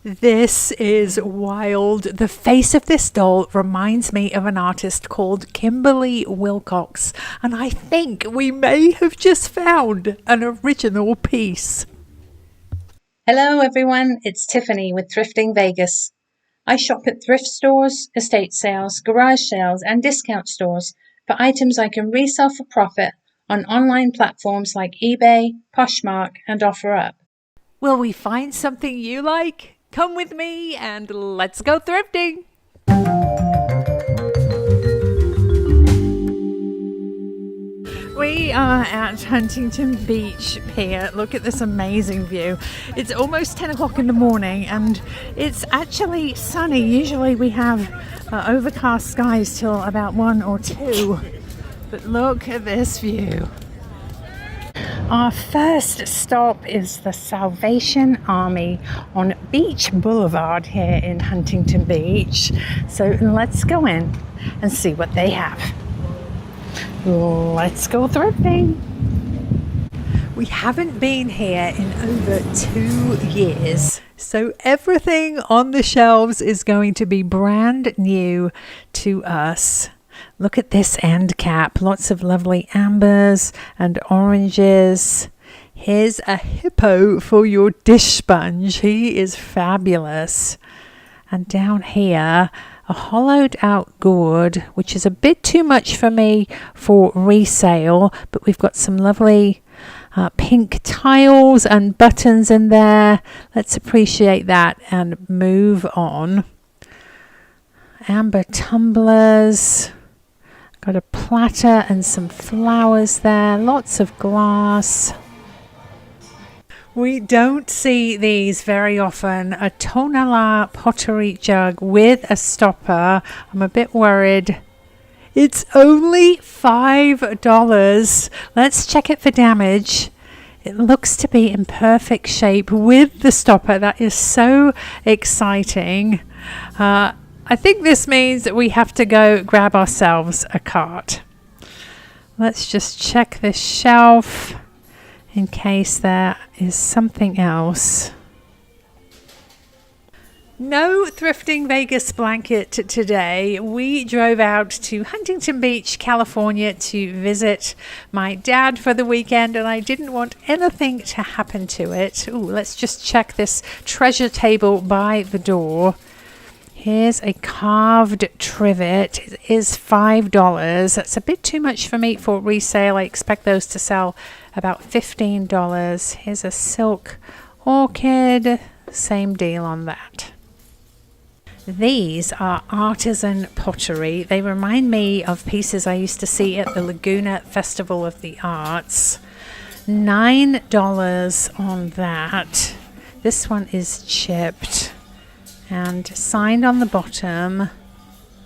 This is wild. The face of this doll reminds me of an artist called Kimberly Wilcox, and I think we may have just found an original piece. Hello everyone, it's Tiffany with Thrifting Vegas. I shop at thrift stores, estate sales, garage sales, and discount stores for items I can resell for profit on online platforms like eBay, Poshmark, and OfferUp. Will we find something you like? Come with me and let's go thrifting. We are at Huntington Beach Pier. Look at this amazing view. It's almost 10 o'clock in the morning and it's actually sunny. Usually we have overcast skies till about 1 or 2. But look at this view. Our first stop is the Salvation Army on Beach Boulevard here in Huntington Beach. So let's go in and see what they have. Let's go thrifting. We haven't been here in over 2 years, so everything on the shelves is going to be brand new to us. Look at this end cap, lots of lovely ambers and oranges. Here's a hippo for your dish sponge. He is fabulous. And down here, a hollowed out gourd, which is a bit too much for me for resale, but we've got some lovely pink tiles and buttons in there. Let's appreciate that and move on. Amber tumblers. Got a platter and some flowers there, lots of glass. We don't see these very often. A tonala pottery jug with a stopper. I'm a bit worried. It's only $5. Let's check it for damage. It looks to be in perfect shape with the stopper. That is so exciting. I think this means that we have to go grab ourselves a cart. Let's just check this shelf in case there is something else. No Thrifting Vegas blanket today. We drove out to Huntington Beach, California to visit my dad for the weekend, and I didn't want anything to happen to it. Ooh, let's just check this treasure table by the door. Here's a carved trivet. It is $5. That's a bit too much for me for resale. I expect those to sell about $15. Here's a silk orchid. Same deal on that. These are artisan pottery. They remind me of pieces I used to see at the Laguna Festival of the Arts. $9 on that. This one is chipped and signed on the bottom,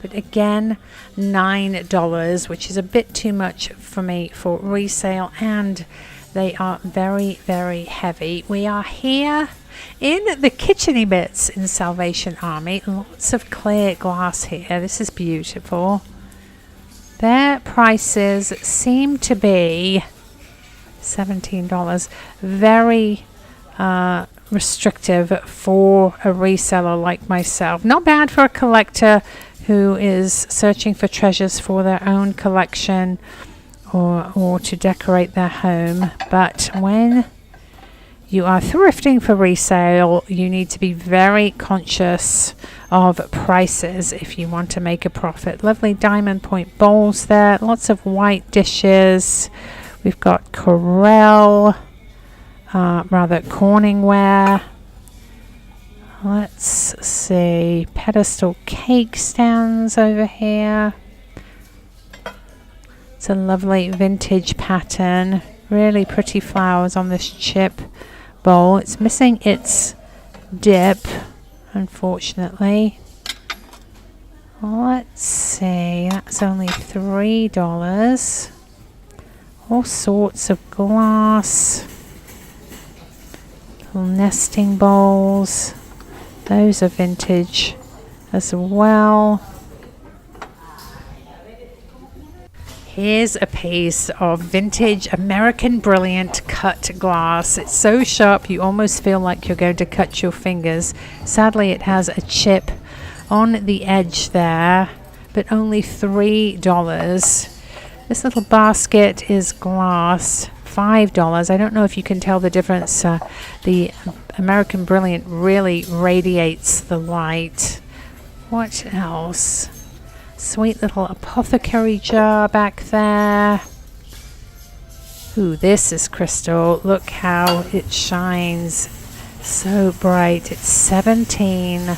but again $9, which is a bit too much for me for resale, and they are very, very heavy. We are here in the kitcheny bits in Salvation Army. Lots of clear glass here. This is beautiful. Their prices seem to be $17. Very restrictive for a reseller like myself. Not bad for a collector who is searching for treasures for their own collection or to decorate their home. But when you are thrifting for resale, you need to be very conscious of prices if you want to make a profit. Lovely diamond point bowls there. Lots of white dishes. We've got Corelle. Corningware. Let's see, pedestal cake stands over here. It's a lovely vintage pattern. Really pretty flowers on this chip bowl. It's missing its dip, unfortunately. Let's see, that's only $3. All sorts of glass. Little nesting bowls. Those are vintage as well. Here's a piece of vintage American Brilliant cut glass. It's so sharp you almost feel like you're going to cut your fingers. Sadly, it has a chip on the edge there, but only $3. This little basket is glass, $5. I don't know if you can tell the difference. The American Brilliant really radiates the light. What else? Sweet little apothecary jar back there. Ooh, this is crystal. Look how it shines. So bright. It's $17.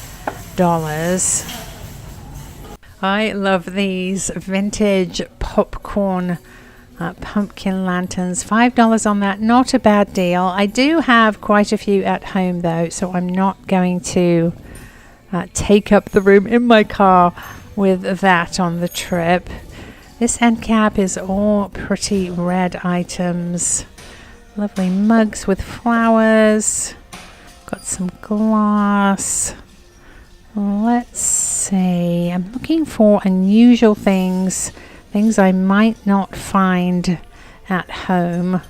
I love these vintage popcorn pumpkin lanterns. $5 on that. Not a bad deal. I do have quite a few at home though, so I'm not going to take up the room in my car with that on the trip. This end cap is all pretty red items. Lovely mugs with flowers. Got some glass. Let's see. I'm looking for unusual things I might not find at home.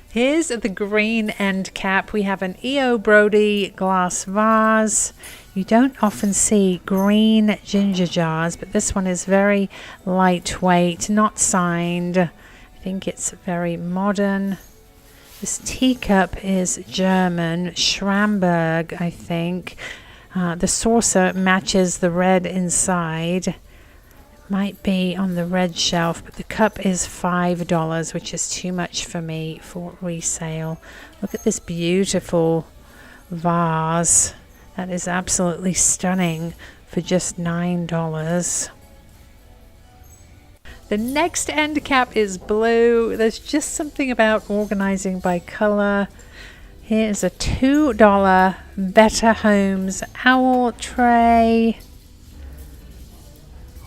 Here's the green end cap. We have an E.O. Brody glass vase. You don't often see green ginger jars, but this one is very lightweight, not signed. I think it's very modern. This teacup is German, Schramberg, I think. The saucer matches the red inside. Might be on the red shelf, but the cup is $5, which is too much for me for resale. Look at this beautiful vase. That is absolutely stunning for just $9. The next end cap is blue. There's just something about organizing by color. Here's a $2 Better Homes owl tray.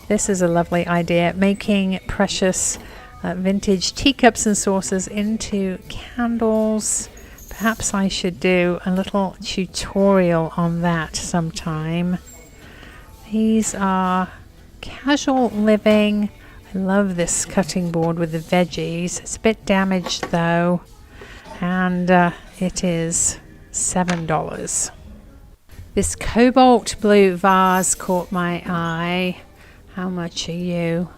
This is a lovely idea, making precious vintage teacups and saucers into candles. Perhaps I should do a little tutorial on that sometime. These are casual living. I love this cutting board with the veggies. It's a bit damaged though, and it is $7. This cobalt blue vase caught my eye. How much are you?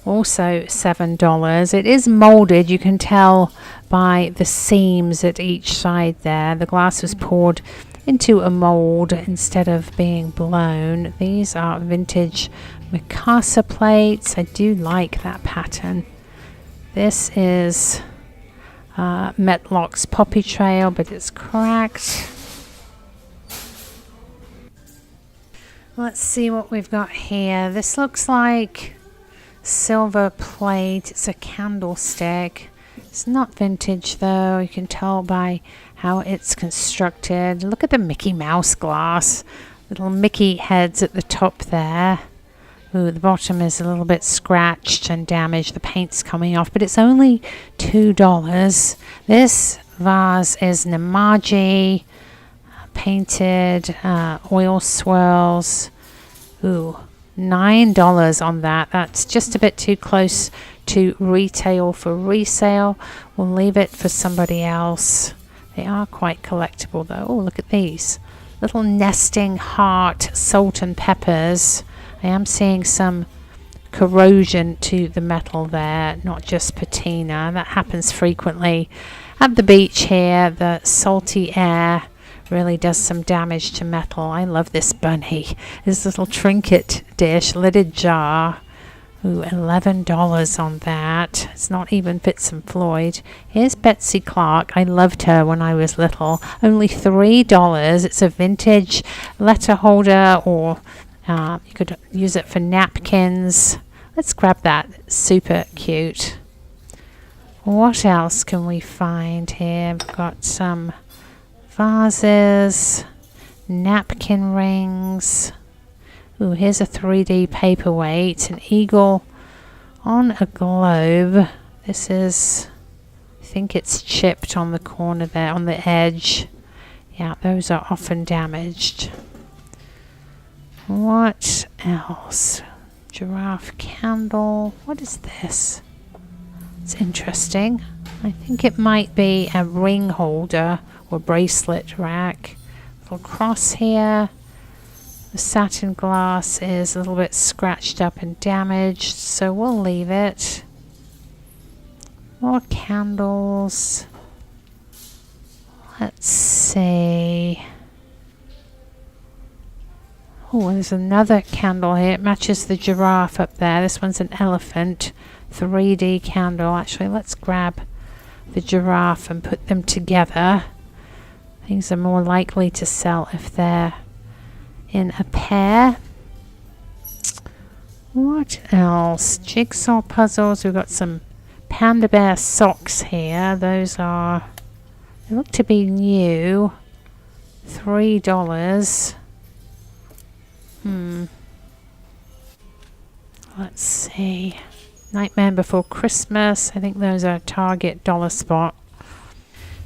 Also $7. It is molded. You can tell by the seams at each side there. The glass was poured into a mold instead of being blown. These are vintage Mikasa plates. I do like that pattern. This is Metlock's Poppy Trail, but it's cracked. Let's see what we've got here. This looks like silver plate. It's a candlestick. It's not vintage though. You can tell by how it's constructed. Look at the Mickey Mouse glass. Little Mickey heads at the top there. Ooh, the bottom is a little bit scratched and damaged. The paint's coming off, but it's only $2. This vase is Namaji. Painted oil swirls. Ooh, $9 on that. That's just a bit too close to retail for resale. We'll leave it for somebody else. They are quite collectible though. Oh, look at these little nesting heart salt and peppers. I am seeing some corrosion to the metal there, not just patina. That happens frequently at the beach here. The salty air really does some damage to metal. I love this bunny. This little trinket dish, lidded jar. Ooh, $11 on that. It's not even Fitz and Floyd. Here's Betsy Clark. I loved her when I was little. Only $3. It's a vintage letter holder, or you could use it for napkins. Let's grab that. Super cute. What else can we find here? We've got some vases, napkin rings. Ooh, here's a 3D paperweight, an eagle on a globe. This is, I think it's chipped on the corner there, on the edge. Yeah, those are often damaged. What else? giraffe candle. What is this? It's interesting. I think it might be a ring holder or bracelet rack. Little cross here. The satin glass is a little bit scratched up and damaged, so we'll leave it. More candles. Let's see. Oh, there's another candle here. It matches the giraffe up there. This one's an elephant 3D candle. Actually, let's grab the giraffe and put them together. Things are more likely to sell if they're in a pair. What else? Jigsaw puzzles. We've got some panda bear socks here. Those are, they look to be new. $3. Let's see. Nightmare Before Christmas. I think those are Target dollar spot.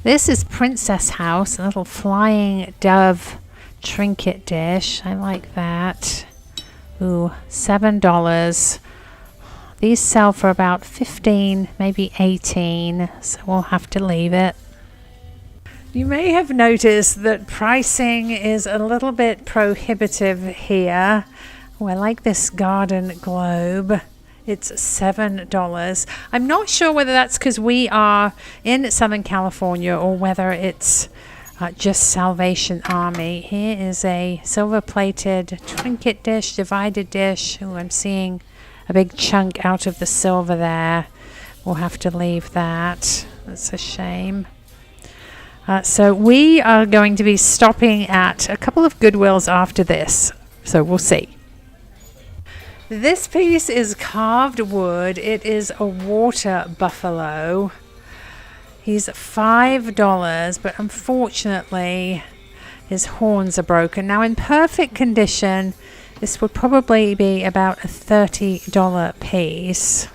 This is Princess House, a little flying dove trinket dish. I like that. Ooh, $7. These sell for about 15, maybe 18, so we'll have to leave it. You may have noticed that pricing is a little bit prohibitive here. Oh, I like this garden globe. It's $7. I'm not sure whether that's because we are in Southern California or whether it's just Salvation Army. Here is a silver-plated trinket dish, divided dish. Oh, I'm seeing a big chunk out of the silver there. We'll have to leave that. That's a shame. So we are going to be stopping at a couple of Goodwills after this. So we'll see. This piece is carved wood. It is a water buffalo. He's $5, but unfortunately his horns are broken. Now in perfect condition, this would probably be about a $30 piece.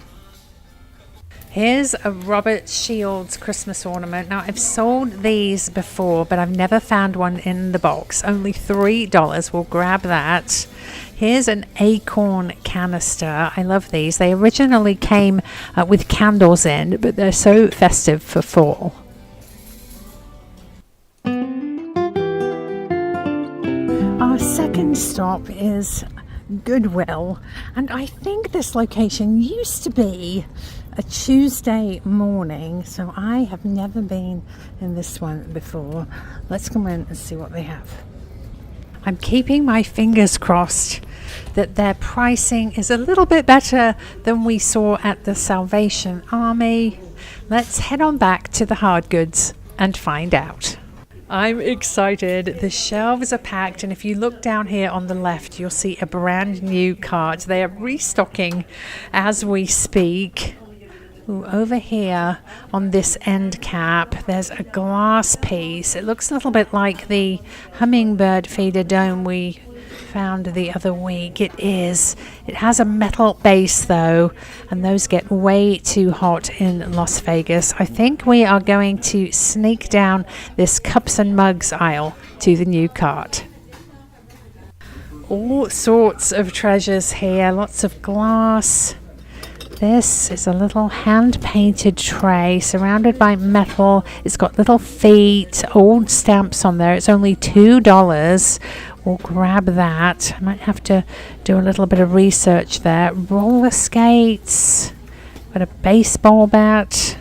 Here's a Robert Shields Christmas ornament. Now I've sold these before, but I've never found one in the box. Only $3. We'll grab that. Here's an acorn canister. I love these. They originally came with candles in, but they're so festive for fall. Our second stop is Goodwill, and I think this location used to be a Tuesday morning, so I have never been in this one before. Let's come in and see what they have. I'm keeping my fingers crossed that their pricing is a little bit better than we saw at the Salvation Army. Let's head on back to the hard goods and find out. I'm excited. The shelves are packed, and if you look down here on the left, you'll see a brand new cart. They are restocking as we speak. Ooh, over here on this end cap, there's a glass piece. It looks a little bit like the hummingbird feeder dome we found the other week. It is. It has a metal base though, and those get way too hot in Las Vegas. I think we are going to sneak down this cups and mugs aisle to the new cart. All sorts of treasures here, lots of glass. This is a little hand-painted tray surrounded by metal. It's got little feet, old stamps on there. It's only $2. We'll grab that. I might have to do a little bit of research there. Roller skates. Got a baseball bat.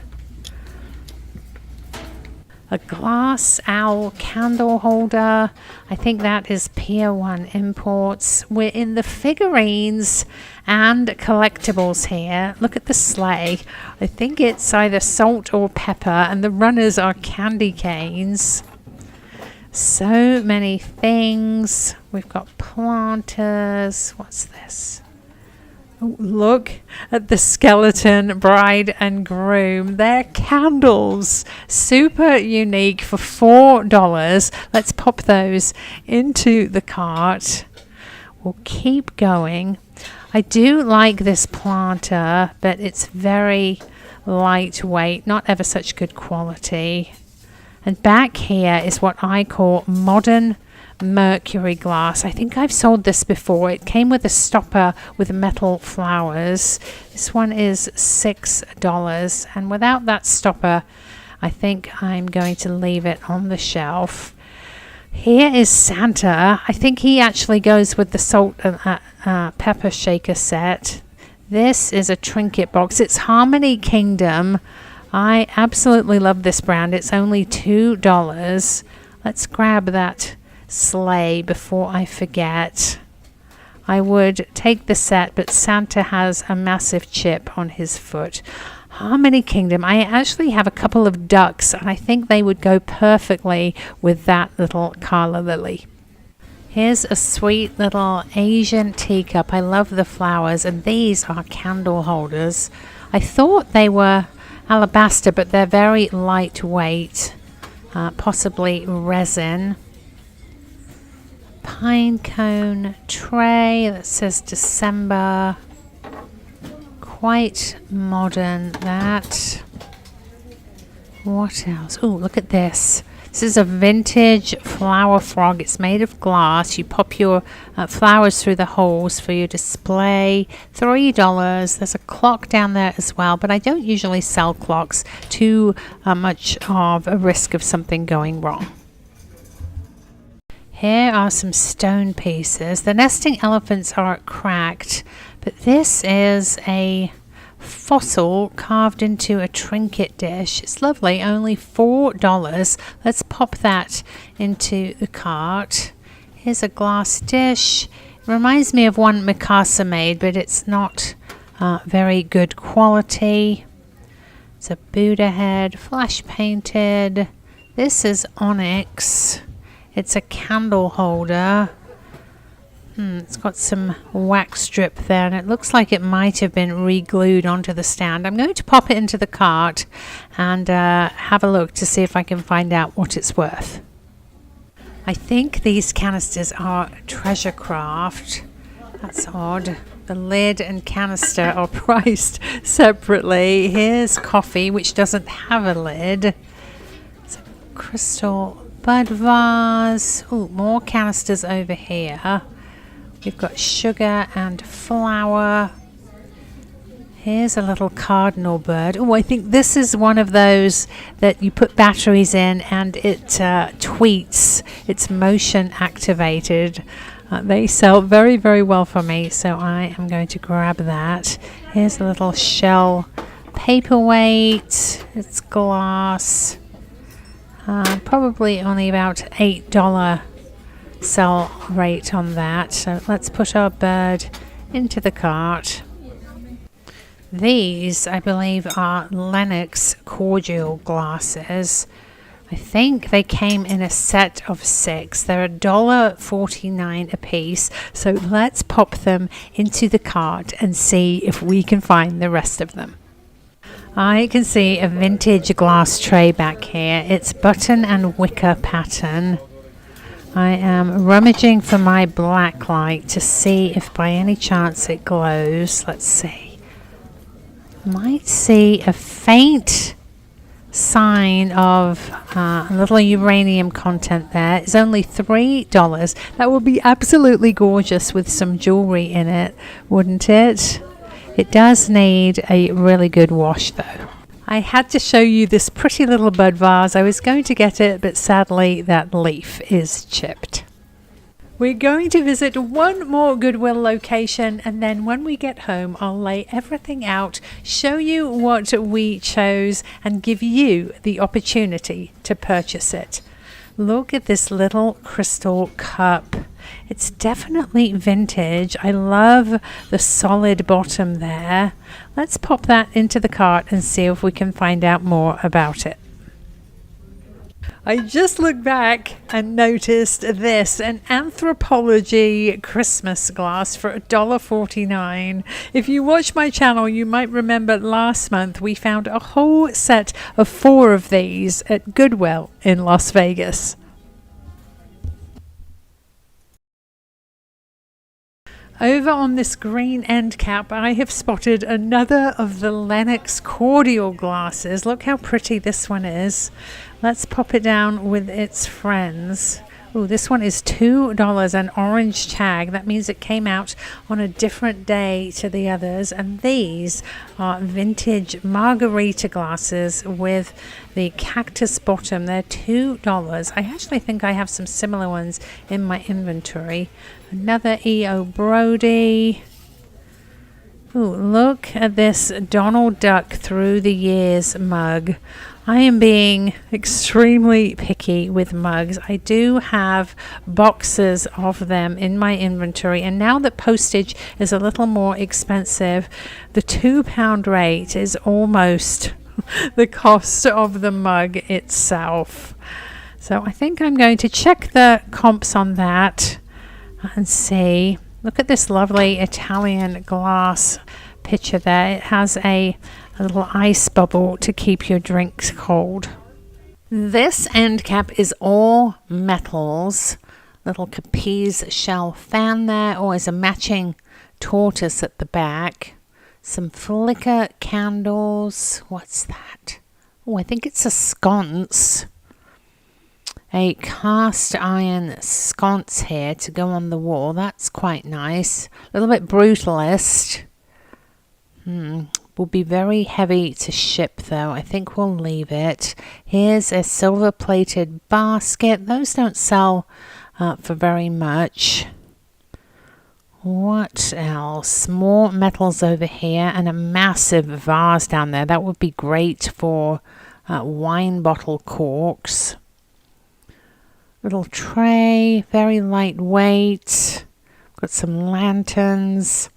A glass owl candle holder. I think that is Pier 1 Imports. We're in the figurines and collectibles here. Look at the sleigh. I think it's either salt or pepper, and the runners are candy canes. So many things. We've got planters. What's this? Oh, look at the skeleton bride and groom. They're candles. Super unique for $4. Let's pop those into the cart. We'll keep going. I do like this planter, but it's very lightweight, not ever such good quality. And back here is what I call modern mercury glass. I think I've sold this before. It came with a stopper with metal flowers. This one is $6, and without that stopper I think I'm going to leave it on the shelf. Here is Santa. I think he actually goes with the salt and pepper shaker set. This is a trinket box. It's Harmony Kingdom. I absolutely love this brand. It's only $2. Let's grab that sleigh before I forget. I would take the set, but Santa has a massive chip on his foot. Harmony Kingdom. I actually have a couple of ducks, and I think they would go perfectly with that little Carla lily. Here's a sweet little Asian teacup. I love the flowers, and these are candle holders. I thought they were alabaster, but they're very lightweight, possibly resin. Pine cone tray that says December. Quite modern, that. What else? Oh, look at this. This is a vintage flower frog. It's made of glass. You pop your flowers through the holes for your display. $3. There's a clock down there as well, but I don't usually sell clocks. Too much of a risk of something going wrong. Here are some stone pieces. The nesting elephants are cracked, but this is a fossil carved into a trinket dish. It's lovely, only $4. Let's pop that into the cart. Here's a glass dish. It reminds me of one Mikasa made, but it's not very good quality. It's a Buddha head, flash painted. This is onyx. It's a candle holder. It's got some wax strip there, and it looks like it might have been re-glued onto the stand. I'm going to pop it into the cart and have a look to see if I can find out what it's worth. I think these canisters are treasure craft. That's odd. The lid and canister are priced separately. Here's coffee, which doesn't have a lid. It's a crystal bud vase. Oh, more canisters over here. We've got sugar and flour. Here's a little cardinal bird. Oh, I think this is one of those that you put batteries in and it tweets. It's motion activated. They sell very, very well for me, so I am going to grab that. Here's a little shell paperweight. It's glass. Probably only about $8 sell rate on that. So let's put our bird into the cart. These, I believe, are Lenox cordial glasses. I think they came in a set of 6. They're $1.49 a piece. So let's pop them into the cart and see if we can find the rest of them. I can see a vintage glass tray back here. It's button and wicker pattern. I am rummaging for my black light to see if by any chance it glows. Let's see. Might see a faint sign of a little uranium content there. It's only $3. That would be absolutely gorgeous with some jewelry in it, wouldn't it? It does need a really good wash though. I had to show you this pretty little bud vase. I was going to get it, but sadly that leaf is chipped. We're going to visit one more Goodwill location, and then when we get home I'll lay everything out, show you what we chose, and give you the opportunity to purchase it. Look at this little crystal cup. It's definitely vintage. I love the solid bottom there. Let's pop that into the cart and see if we can find out more about it. I just looked back and noticed this, an Anthropology Christmas glass for $1.49. If you watch my channel, you might remember last month we found a whole set of 4 of these at Goodwill in Las Vegas. Over on this green end cap, I have spotted another of the Lenox cordial glasses. Look how pretty this one is. Let's pop it down with its friends. Oh, this one is $2, an orange tag. That means it came out on a different day to the others. And these are vintage margarita glasses with the cactus bottom. They're $2. I actually think I have some similar ones in my inventory. Another E.O. Brody. Ooh, look at this Donald Duck Through the Years mug. I am being extremely picky with mugs. I do have boxes of them in my inventory, and now that postage is a little more expensive, the £2 rate is almost the cost of the mug itself. So I think I'm going to check the comps on that and see. Look at this lovely Italian glass pitcher there. It has a little ice bubble to keep your drinks cold. This end cap is all metals. Little Capiz shell fan there, always a matching tortoise at the back. Some flicker candles. What's that? Oh, I think it's a sconce. A cast iron sconce here to go on the wall. That's quite nice. A little bit brutalist. Will be very heavy to ship though. I think we'll leave it. Here's a silver plated basket. Those don't sell for very much. What else? More metals over here and a massive vase down there. That would be great for wine bottle corks. Little tray, very lightweight. Got some lanterns.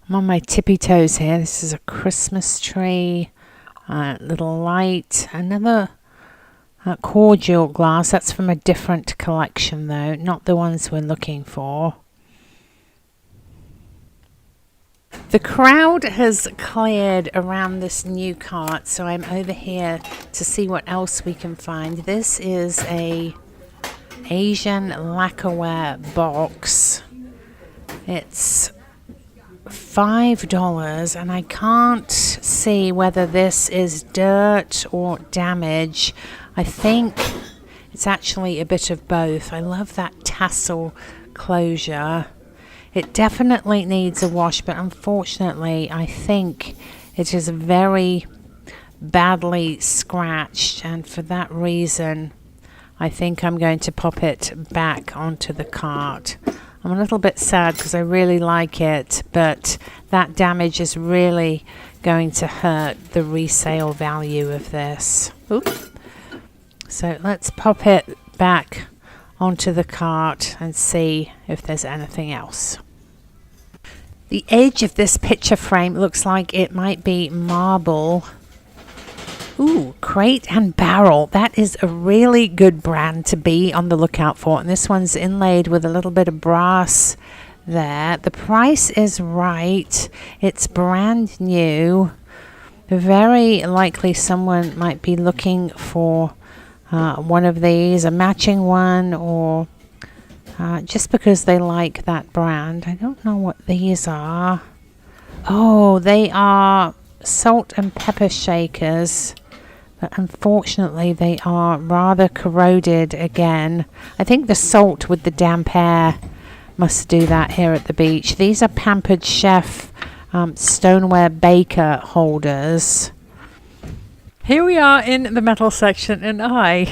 I'm on my tippy toes here. This is a Christmas tree. Little light. Another cordial glass. That's from a different collection though. Not the ones we're looking for. The crowd has cleared around this new cart, so I'm over here to see what else we can find. This is a Asian lacquerware box. It's $5 and I can't see whether this is dirt or damage. I think it's actually a bit of both. I love that tassel closure. It definitely needs a wash, but unfortunately I think it is very badly scratched, and for that reason I think I'm going to pop it back onto the cart. I'm a little bit sad because I really like it, but that damage is really going to hurt the resale value of this. Oops. So let's pop it back onto the cart and see if there's anything else. The edge of this picture frame looks like it might be marble. Ooh, Crate and Barrel. That is a really good brand to be on the lookout for. And this one's inlaid with a little bit of brass there. The price is right. It's brand new. Very likely someone might be looking for one of these, a matching one, or just because they like that brand. I don't know what these are. Oh, they are salt and pepper shakers. But unfortunately they are rather corroded again. I think the salt with the damp air must do that here at the beach. These are Pampered Chef stoneware baker holders. Here we are in the metal section, and I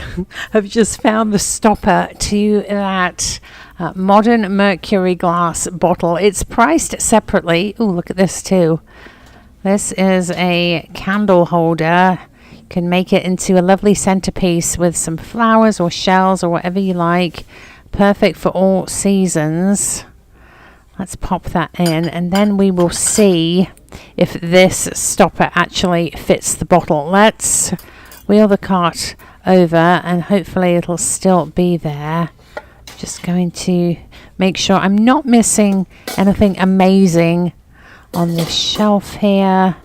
have just found the stopper to that modern mercury glass bottle. It's priced separately. Oh, look at this too. This is a candle holder. You can make it into a lovely centerpiece with some flowers or shells or whatever you like. Perfect for all seasons. Let's pop that in, and then we will see if this stopper actually fits the bottle. Let's wheel the cart over and hopefully it'll still be there. Just going to make sure I'm not missing anything amazing on this shelf here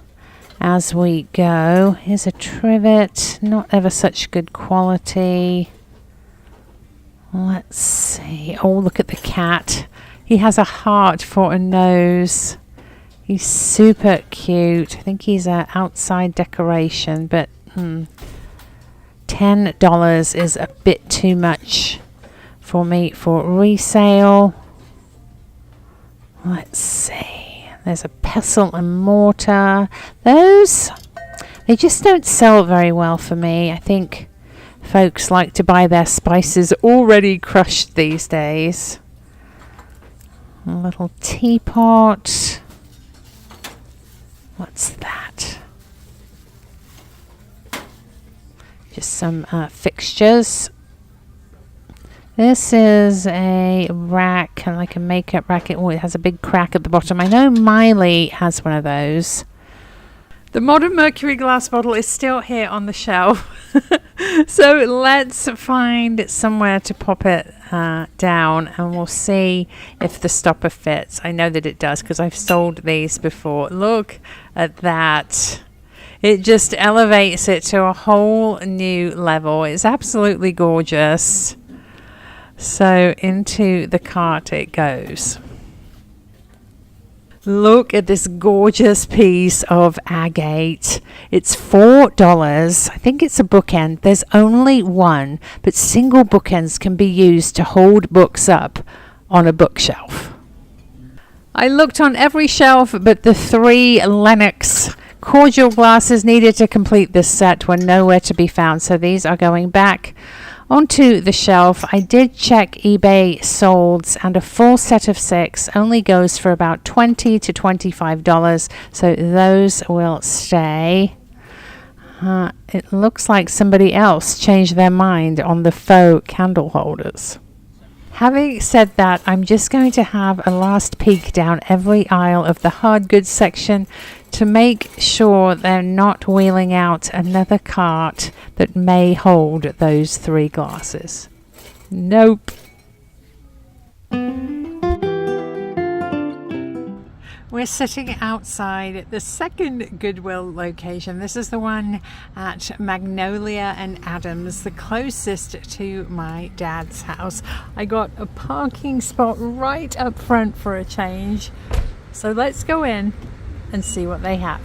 as we go. Here's a trivet, not ever such good quality. Let's see. Oh, look at the cat. He has a heart for a nose. He's super cute. I think he's an outside decoration, but $10 is a bit too much for me for resale. Let's see. There's a pestle and mortar. Those, they just don't sell very well for me. I think folks like to buy their spices already crushed these days. A little teapot. What's that? Just some fixtures. This is a rack, like a makeup rack. Oh, it has a big crack at the bottom. I know Miley has one of those. The modern mercury glass bottle is still here on the shelf. So let's find somewhere to pop it down, and we'll see if the stopper fits. I know that it does because I've sold these before. Look at that. It just elevates it to a whole new level. It's absolutely gorgeous. So into the cart it goes. Look at this gorgeous piece of agate. It's $4. I think it's a bookend. There's only one, but single bookends can be used to hold books up on a bookshelf. I looked on every shelf, but the 3 Lenox cordial glasses needed to complete this set were nowhere to be found, so these are going back onto the shelf. I did check eBay solds, and a full set of 6 only goes for about $20 to $25, so those will stay. It looks like somebody else changed their mind on the faux candle holders. Having said that, I'm just going to have a last peek down every aisle of the hard goods section to make sure they're not wheeling out another cart that may hold those 3 glasses. Nope. We're sitting outside at the second Goodwill location. This is the one at Magnolia and Adams, the closest to my dad's house. I got a parking spot right up front for a change. So let's go in and see what they have.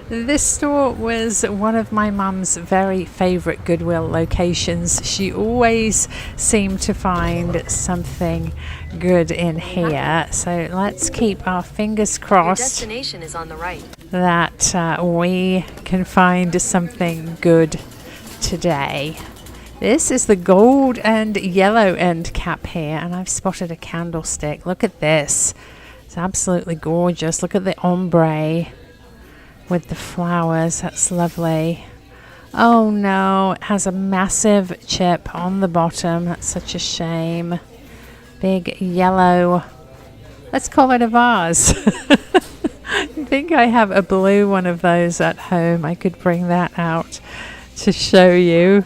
This store was one of my mum's very favorite Goodwill locations. She always seemed to find something good in here. So let's keep our fingers crossed. Your destination is on the right. That we can find something good today. This is the gold and yellow end cap here, and I've spotted a candlestick. Look at this. It's absolutely gorgeous. Look at the ombre with the flowers. That's lovely. Oh no, it has a massive chip on the bottom. That's such a shame. Big yellow, let's call it a vase. I think I have a blue one of those at home. I could bring that out to show you.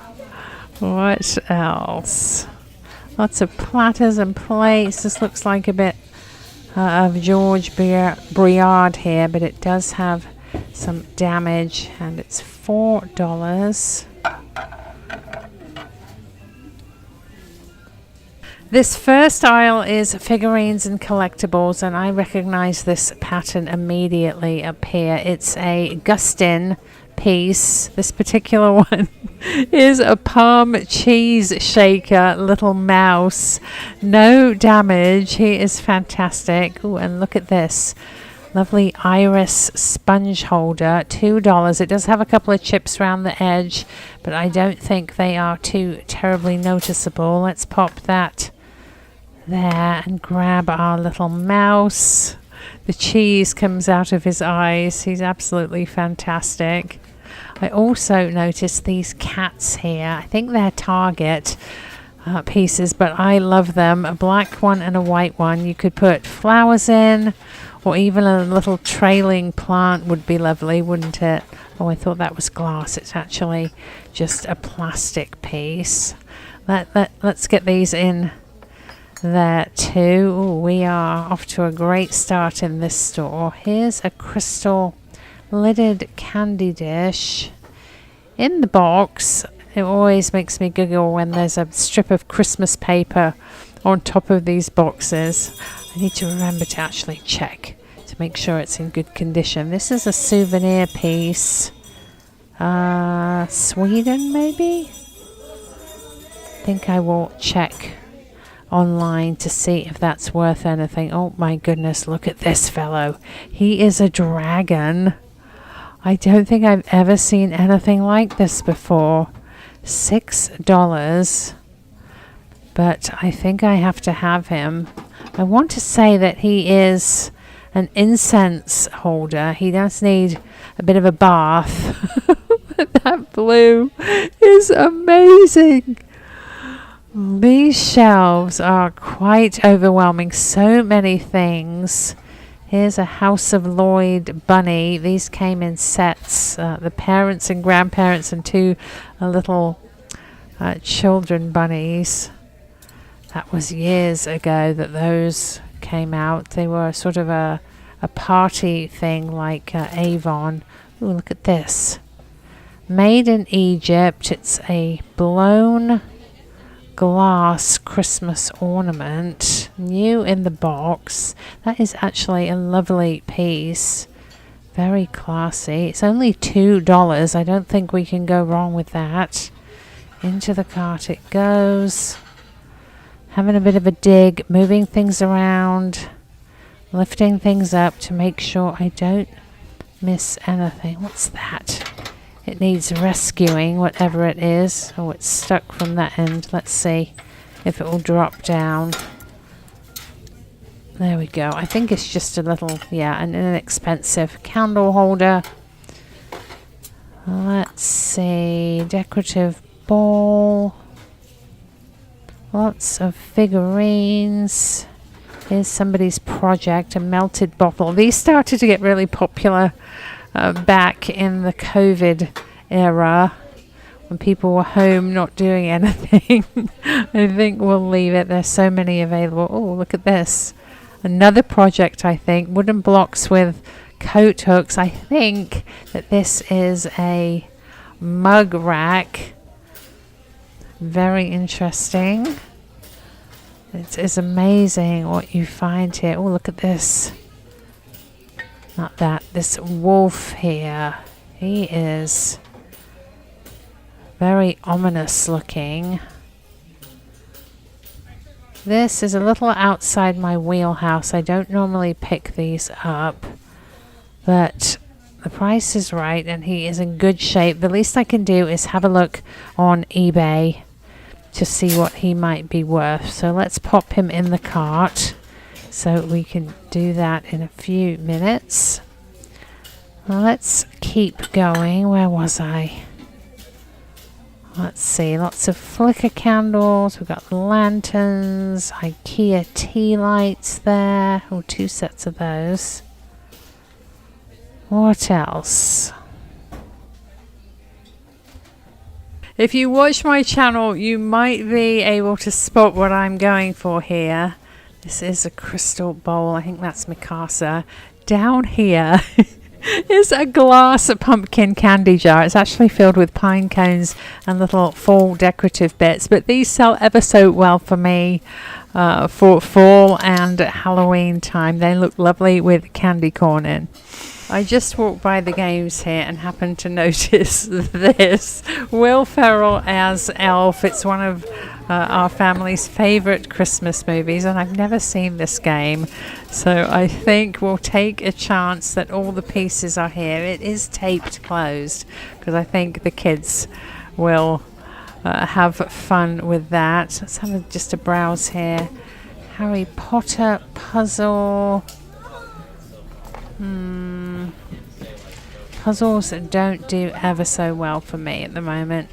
What else? Lots of platters and plates. This looks like a bit of George Briard here, but it does have some damage, and it's $4. This first aisle is figurines and collectibles, and I recognize this pattern immediately up here. It's a Gustin piece. This particular one is a palm cheese shaker little mouse. No damage. He is fantastic. Ooh, and look at this. Lovely iris sponge holder, $2. It does have a couple of chips around the edge, but I don't think they are too terribly noticeable. Let's pop that there and grab our little mouse. The cheese comes out of his eyes. He's absolutely fantastic. I also noticed these cats here. I think they're Target pieces, but I love them. A black one and a white one. You could put flowers in, or even a little trailing plant would be lovely, wouldn't it? Oh, I thought that was glass. It's actually just a plastic piece. Let's get these in there too. Ooh, we are off to a great start in this store. Here's a crystal lidded candy dish in the box. It always makes me giggle when there's a strip of Christmas paper on top of these boxes. I need to remember to actually check to make sure it's in good condition. This is a souvenir piece Sweden maybe? I think I will check online to see if that's worth anything. Oh my goodness, look at this fellow. He is a dragon. I don't think I've ever seen anything like this before. $6. But I think I have to have him. I want to say that he is an incense holder. He does need a bit of a bath. That blue is amazing. These shelves are quite overwhelming. So many things. Here's a House of Lloyd bunny. These came in sets. The parents and grandparents and two little children bunnies. That was years ago that those came out. They were sort of a party thing like Avon. Ooh, look at this. Made in Egypt. It's a blown glass Christmas ornament. New in the box. That is actually a lovely piece. Very classy. It's only $2. I don't think we can go wrong with that. Into the cart it goes. Having a bit of a dig, moving things around, lifting things up to make sure I don't miss anything. What's that? It needs rescuing, whatever it is. Oh, it's stuck from that end. Let's see if it will drop down. There we go. I think it's just a little, an inexpensive candle holder. Let's see. Decorative bowl. Lots of figurines. Here's somebody's project, a melted bottle. These started to get really popular back in the COVID era when people were home not doing anything. I think we'll leave it. There's so many available. Oh, look at this. Another project, I think. Wooden blocks with coat hooks. I think that this is a mug rack. Very interesting. It is amazing what you find here. Oh, look at this. Not that. This wolf here. He is very ominous looking. This is a little outside my wheelhouse. I don't normally pick these up, but the price is right and he is in good shape. The least I can do is have a look on eBay to see what he might be worth. So let's pop him in the cart so we can do that in a few minutes. Let's keep going. Where was I? Let's see, lots of flicker candles. We've got lanterns, IKEA tea lights there. Oh, 2 sets of those. What else? If you watch my channel, you might be able to spot what I'm going for here. This is a crystal bowl. I think that's Mikasa. Down here is a glass pumpkin candy jar. It's actually filled with pine cones and little fall decorative bits, but these sell ever so well for me for fall and Halloween time. They look lovely with candy corn in. I just walked by the games here and happened to notice this. Will Ferrell as Elf. It's one of our family's favorite Christmas movies, and I've never seen this game, so I think we'll take a chance that all the pieces are here. It is taped closed because I think the kids will have fun with that. Let's have just a browse here. Harry Potter puzzle. Puzzles don't do ever so well for me at the moment.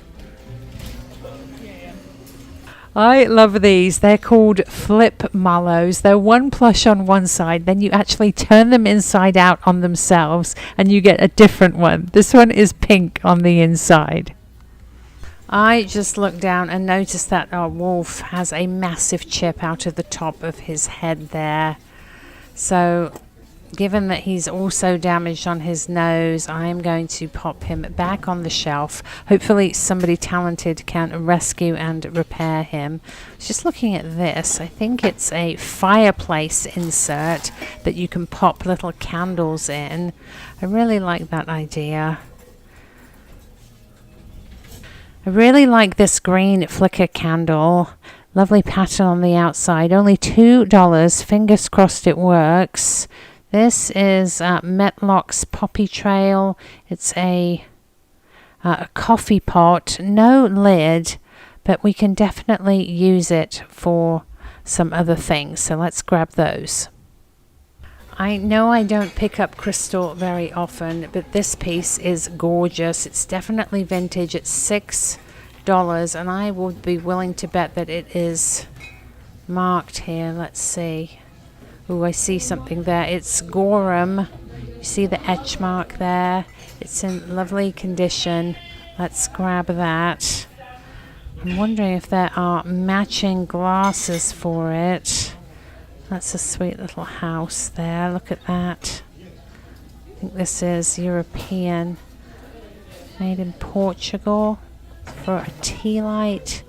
I love these. They're called flip mallows. They're one plush on one side, then you actually turn them inside out on themselves and you get a different one. This one is pink on the inside. I just looked down and noticed that our wolf has a massive chip out of the top of his head there. So given that he's also damaged on his nose, I am going to pop him back on the shelf. Hopefully somebody talented can rescue and repair him. I was just looking at this. I think it's a fireplace insert that you can pop little candles in. I really like that idea. I really like this green flicker candle. Lovely pattern on the outside. Only $2. Fingers crossed it works. This is Metlock's Poppy Trail. It's a coffee pot. No lid, but we can definitely use it for some other things. So let's grab those. I know I don't pick up crystal very often, but this piece is gorgeous. It's definitely vintage. It's $6, and I would be willing to bet that it is marked here. Let's see. Oh, I see something there. It's Gorham. You see the etch mark there? It's in lovely condition. Let's grab that. I'm wondering if there are matching glasses for it. That's a sweet little house there. Look at that. I think this is European. Made in Portugal. For a tea light.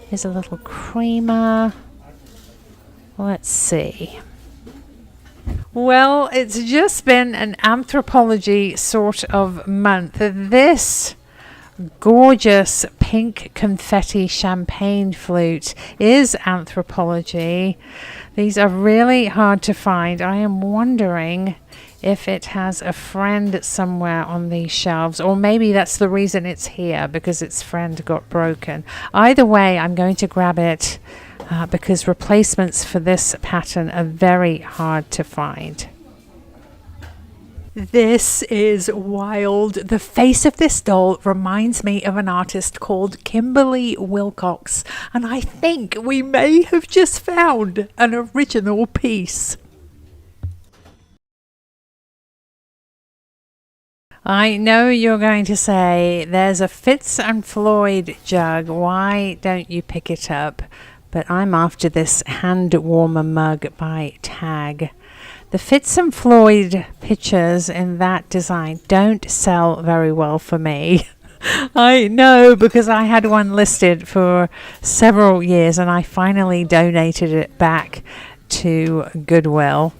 Here's a little creamer. Let's see. Well, it's just been an anthropology sort of month. This gorgeous pink confetti champagne flute is anthropology. These are really hard to find. I am wondering if it has a friend somewhere on these shelves, or maybe that's the reason it's here, because its friend got broken. Either way, I'm going to grab it because replacements for this pattern are very hard to find. This is wild. The face of this doll reminds me of an artist called Kimberly Wilcox, and I think we may have just found an original piece. I know you're going to say, there's a Fitz and Floyd jug, why don't you pick it up? But I'm after this hand warmer mug by Tag. The Fitz and Floyd pictures in that design don't sell very well for me. I know, because I had one listed for several years and I finally donated it back to Goodwill.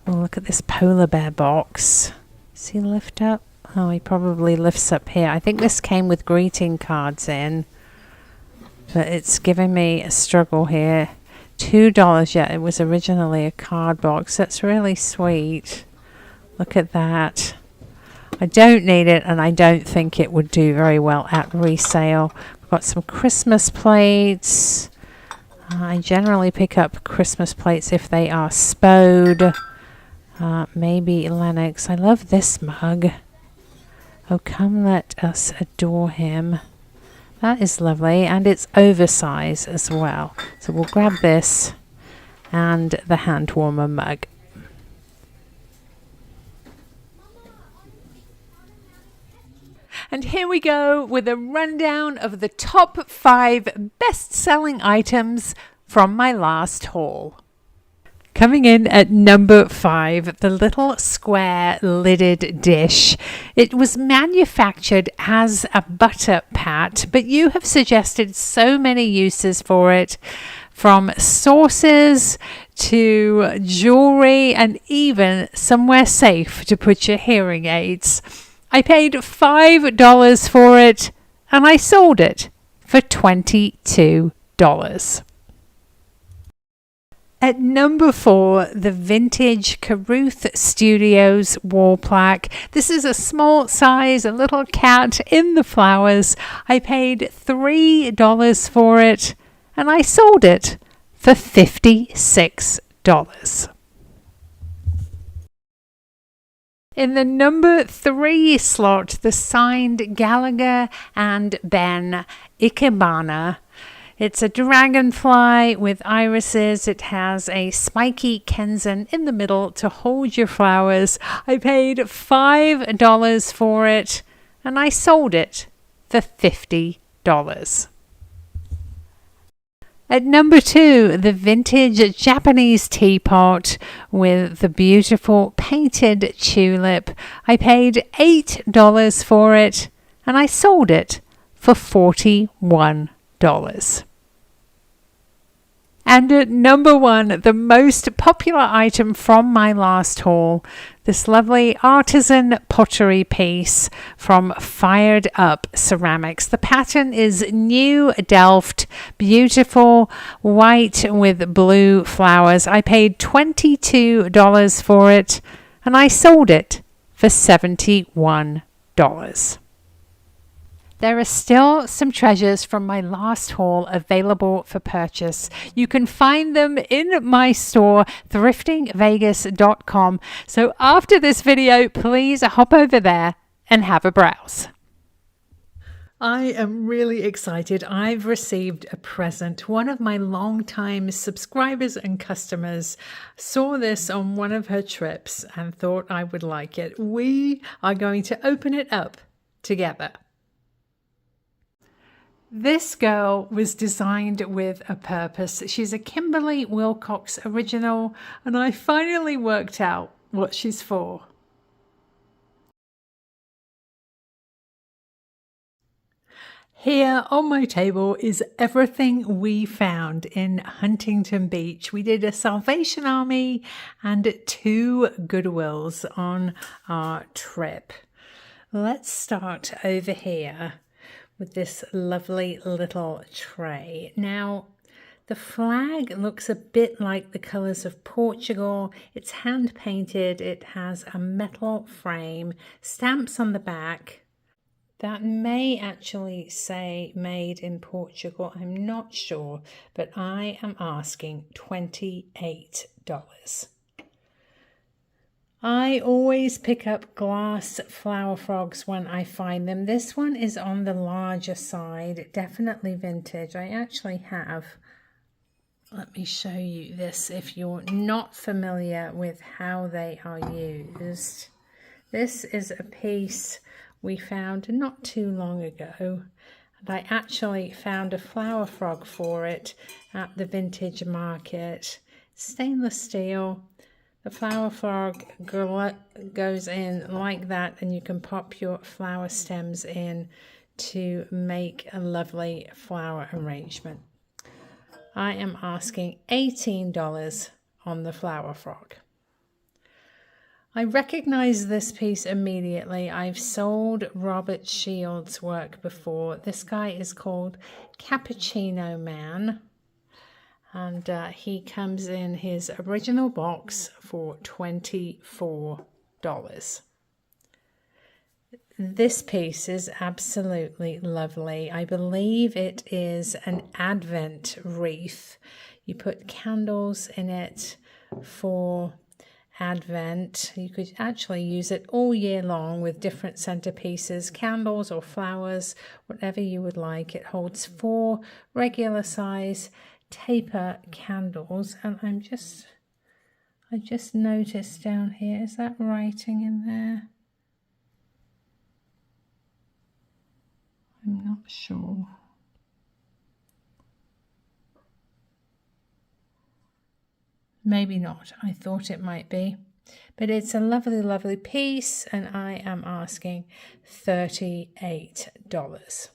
Oh, look at this polar bear box. Does he lift up? Oh, he probably lifts up here. I think this came with greeting cards in, but it's giving me a struggle here. $2, yeah, it was originally a card box. That's really sweet. Look at that. I don't need it, and I don't think it would do very well at resale. We've got some Christmas plates. I generally pick up Christmas plates if they are Spode. Maybe Lennox. I love this mug. Oh, come let us adore him. That is lovely, and it's oversized as well. So we'll grab this and the hand warmer mug. And here we go with a rundown of the top 5 best-selling items from my last haul. Coming in at number 5, the little square lidded dish. It was manufactured as a butter pat, but you have suggested so many uses for it, from sauces to jewelry and even somewhere safe to put your hearing aids. I paid $5 for it and I sold it for $22. At number 4, the vintage Caruth Studios wall plaque. This is a small size, a little cat in the flowers. I paid $3 for it and I sold it for $56. In the number 3 slot, the signed Gallagher and Ben Ikebana. It's a dragonfly with irises. It has a spiky Kenzen in the middle to hold your flowers. I paid $5 for it and I sold it for $50. At number 2, the vintage Japanese teapot with the beautiful painted tulip. I paid $8 for it and I sold it for $41. And at number one, the most popular item from my last haul, this lovely artisan pottery piece from Fired Up Ceramics. The pattern is New Delft, beautiful white with blue flowers. I paid $22 for it and I sold it for $71. There are still some treasures from my last haul available for purchase. You can find them in my store, thriftingvegas.com. So after this video, please hop over there and have a browse. I am really excited. I've received a present. One of my longtime subscribers and customers saw this on one of her trips and thought I would like it. We are going to open it up together. This girl was designed with a purpose. She's a Kimberly Wilcox original, and I finally worked out what she's for. Here on my table is everything we found in Huntington Beach. We did a Salvation Army and 2 Goodwills on our trip. Let's start over here with this lovely little tray. Now, the flag looks a bit like the colours of Portugal. It's hand painted. It has a metal frame, stamps on the back. That may actually say made in Portugal. I'm not sure, but I am asking $28. I always pick up glass flower frogs when I find them. This one is on the larger side, definitely vintage. I actually have, let me show you this if you're not familiar with how they are used. This is a piece we found not too long ago, and I actually found a flower frog for it at the vintage market. Stainless steel. The flower frog goes in like that, and you can pop your flower stems in to make a lovely flower arrangement. I am asking $18 on the flower frog. I recognize this piece immediately. I've sold Robert Shields' work before. This guy is called Cappuccino Man. And he comes in his original box for $24. This piece is absolutely lovely. I believe it is an Advent wreath. You put candles in it for Advent. You could actually use it all year long with different centerpieces, candles or flowers, whatever you would like. It holds 4 regular size taper candles, and I just noticed down here, is that writing in there? I'm not sure. Maybe not. I thought it might be, but it's a lovely, lovely piece, and I am asking $38.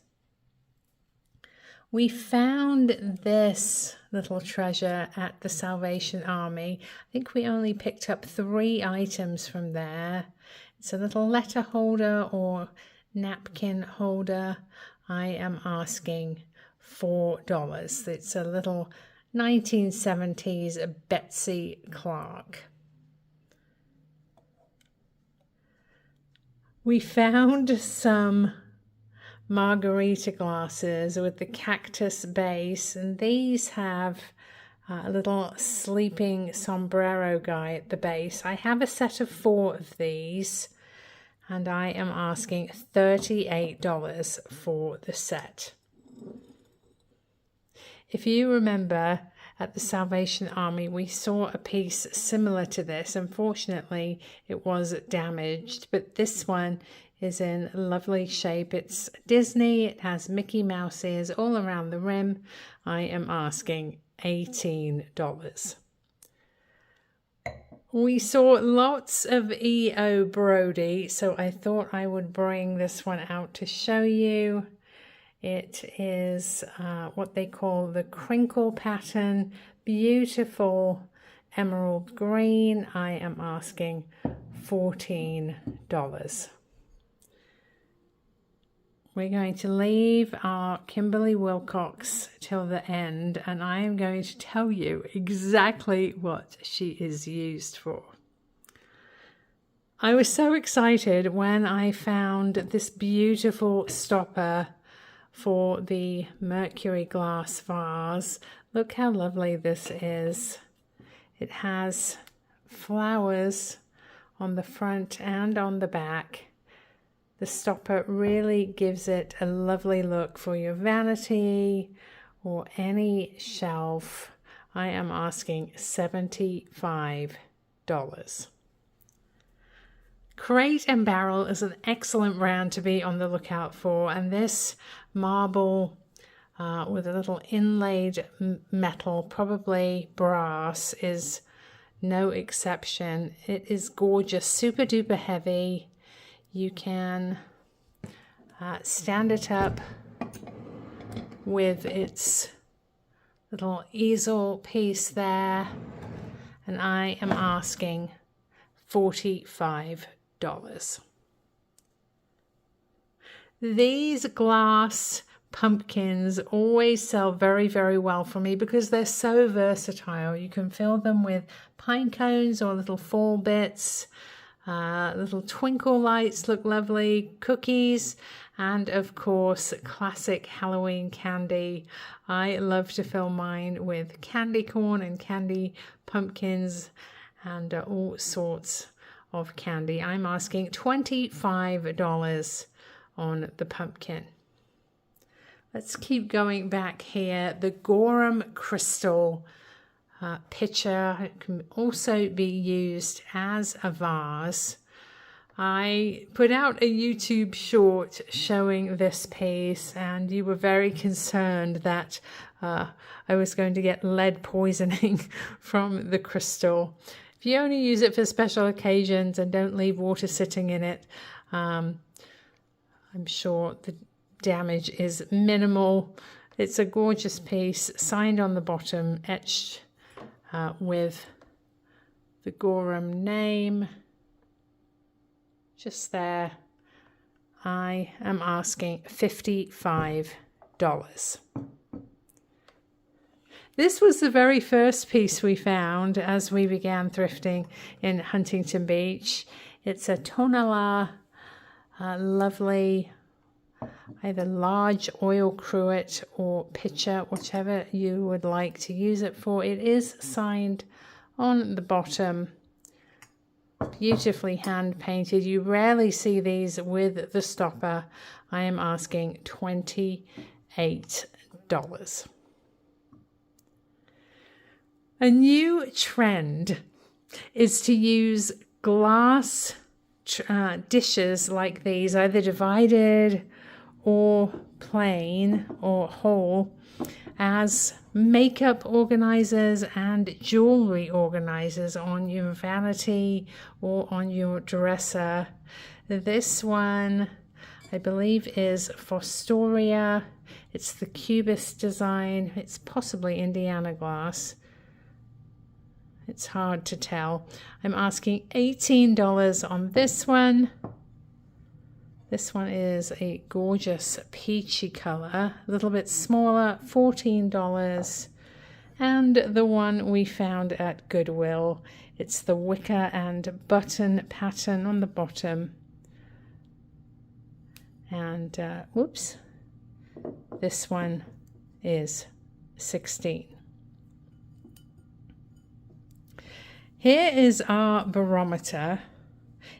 We found this little treasure at the Salvation Army. I think we only picked up 3 items from there. It's a little letter holder or napkin holder. I am asking $4. It's a little 1970s Betsy Clark. We found some margarita glasses with the cactus base, and these have a little sleeping sombrero guy at the base. I have a set of 4 of these, and I am asking $38 for the set. If you remember, at the Salvation Army, we saw a piece similar to this. Unfortunately, it was damaged, but this one is in lovely shape. It's Disney. It has Mickey Mouse ears all around the rim. I am asking $18. We saw lots of E.O. Brody, so I thought I would bring this one out to show you. It is what they call the crinkle pattern beautiful emerald green, I am asking $14. We're going to leave our Kimberly Wilcox till the end, and I am going to tell you exactly what she is used for. I was so excited when I found this beautiful stopper for the mercury glass vase. Look how lovely this is. It has flowers on the front and on the back. The stopper really gives it a lovely look for your vanity or any shelf. I am asking $75. Crate and Barrel is an excellent brand to be on the lookout for, and this marble with a little inlaid metal, probably brass, is no exception. It is gorgeous, super duper heavy. You can stand it up with its little easel piece there, and I am asking $45. These glass pumpkins always sell very, very well for me because they're so versatile. You can fill them with pine cones or little fall bits. Little twinkle lights look lovely, cookies, and of course classic Halloween candy. I love to fill mine with candy corn and candy pumpkins and all sorts of candy. I'm asking $25 on the pumpkin. Let's keep going back here. The Gorham crystal pitcher. It can also be used as a vase. I put out a YouTube short showing this piece, and you were very concerned that I was going to get lead poisoning from the crystal. If you only use it for special occasions and don't leave water sitting in it, I'm sure the damage is minimal. It's a gorgeous piece, signed on the bottom, etched with the Gorham name just there. I am asking $55. This was the very first piece we found as we began thrifting in Huntington Beach. It's a tonala, lovely, either large oil cruet or pitcher, whichever you would like to use it for. It is signed on the bottom, beautifully hand painted. You rarely see these with the stopper. I am asking $28. A new trend is to use glass dishes like these, either divided or plain or whole, as makeup organizers and jewelry organizers on your vanity or on your dresser. This one, I believe, is Fostoria. It's the Cubist design. It's possibly Indiana glass. It's hard to tell. I'm asking $18 on this one. This one is a gorgeous peachy color, a little bit smaller, $14. And the one we found at Goodwill, it's the wicker and button pattern on the bottom. And whoops, this one is $16. Here is our barometer.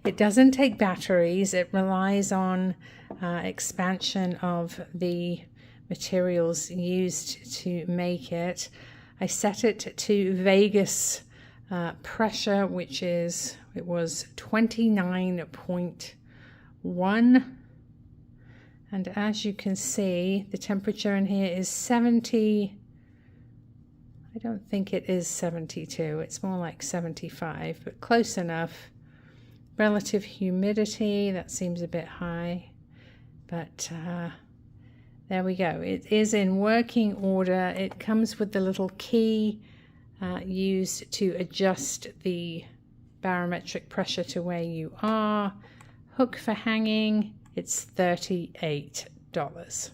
It doesn't take batteries. It relies on expansion of the materials used to make it. I set it to Vegas pressure, which was 29.1. And as you can see, the temperature in here is 70. I don't think it is 72. It's more like 75, but close enough. Relative humidity, that seems a bit high, but there we go. It is in working order. It comes with the little key used to adjust the barometric pressure to where you are. Hook for hanging, it's $38.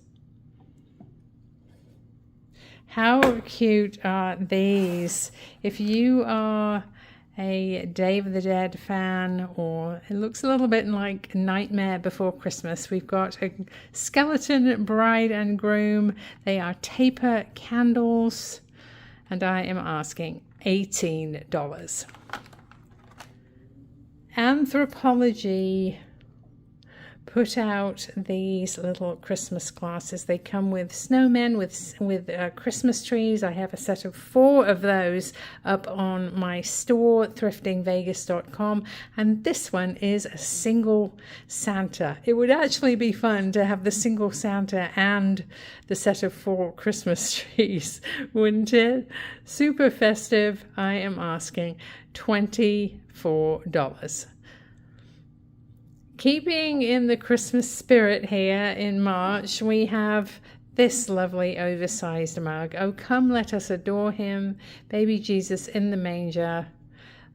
How cute are these? If you are a Day of the Dead fan, or it looks a little bit like Nightmare Before Christmas, we've got a skeleton bride and groom. They are taper candles, and I am asking $18. Anthropologie put out these little Christmas glasses. They come with snowmen, with Christmas trees. I have a set of 4 of those up on my store, thriftingvegas.com, and this one is a single Santa. It would actually be fun to have the single Santa and the set of 4 Christmas trees, wouldn't it? Super festive. I am asking $24. Keeping in the Christmas spirit here in March, we have this lovely oversized mug. Oh, come let us adore him, baby Jesus in the manger.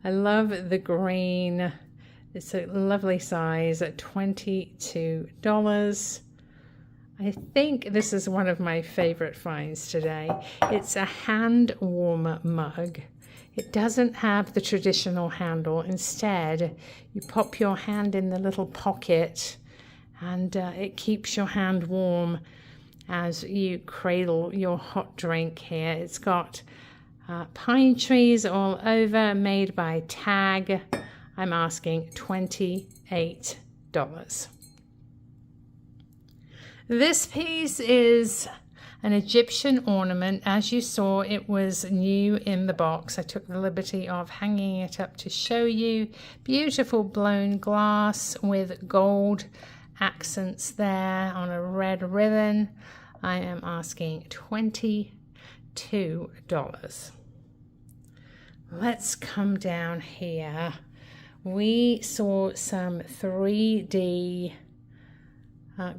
I love the green. It's a lovely size at $22. I think this is one of my favorite finds today. It's a hand warmer mug. It doesn't have the traditional handle. Instead, you pop your hand in the little pocket and it keeps your hand warm as you cradle your hot drink here. It's got pine trees all over, made by Tag. I'm asking $28. This piece is an Egyptian ornament. As you saw, it was new in the box. I took the liberty of hanging it up to show you. Beautiful blown glass with gold accents there on a red ribbon. I am asking $22. Let's come down here. We saw some 3D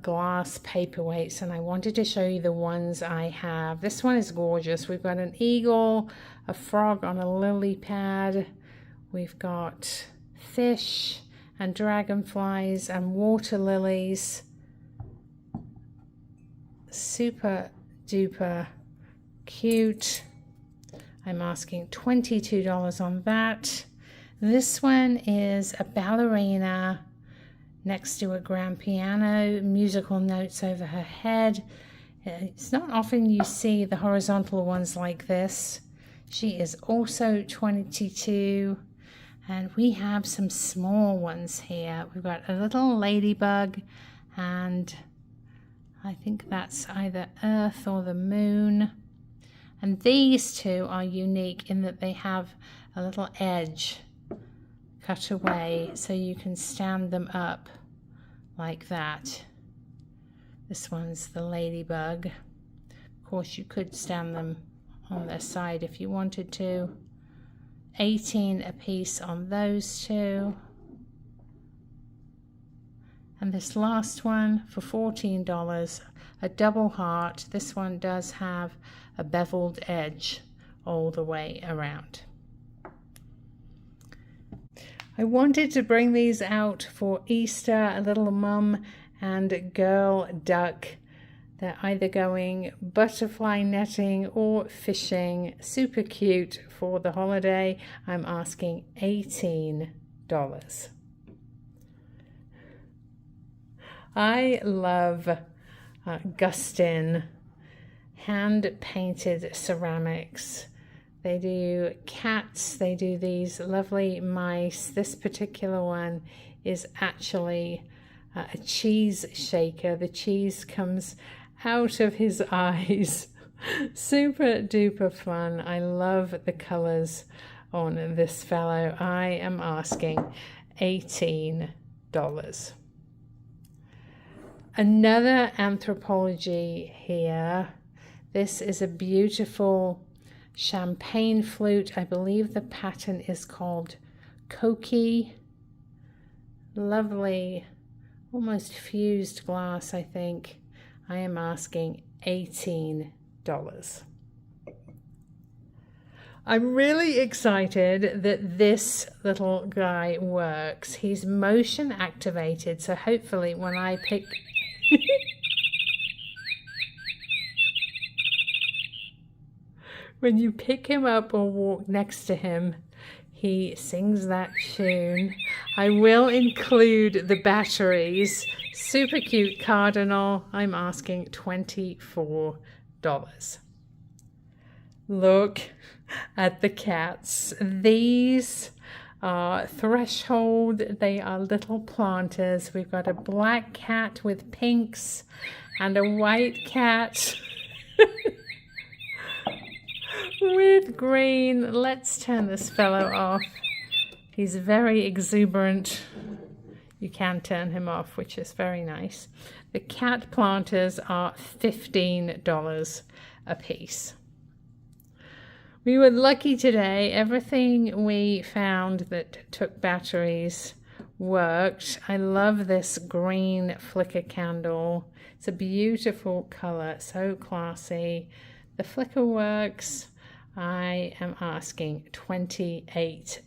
glass paperweights, and I wanted to show you the ones I have. This one is gorgeous. We've got an eagle, a frog on a lily pad. We've got fish and dragonflies and water lilies. Super duper cute. I'm asking $22 on that. This one is a ballerina next to a grand piano, musical notes over her head. It's not often you see the horizontal ones like this. She is also 22, and we have some small ones here. We've got a little ladybug, and I think that's either Earth or the moon. And these two are unique in that they have a little edge cut away so you can stand them up like that. This one's the ladybug. Of course, you could stand them on their side if you wanted to. 18 a piece on those two. And this last one for $14, a double heart. This one does have a beveled edge all the way around. I wanted to bring these out for Easter, a little mum and girl duck. They're either going butterfly netting or fishing. Super cute for the holiday. I'm asking $18. I love Gustin hand-painted ceramics. They do cats, they do these lovely mice. This particular one is actually a cheese shaker. The cheese comes out of his eyes. Super duper fun. I love the colors on this fellow. I am asking $18. Another Anthropologie here. This is a beautiful champagne flute. I believe the pattern is called Koki. Lovely, almost fused glass, I think. I am asking $18. I'm really excited that this little guy works. He's motion activated, so hopefully when I pick... when you pick him up or walk next to him, he sings that tune. I will include the batteries. Super cute cardinal. I'm asking $24. Look at the cats. These are Threshold. They are little planters. We've got a black cat with pinks and a white cat with green. Let's turn this fellow off. He's very exuberant. You can turn him off, which is very nice. The cat planters are $15 a piece. We were lucky today. Everything we found that took batteries worked. I love this green flicker candle. It's a beautiful color, so classy. The flicker works. I am asking $28.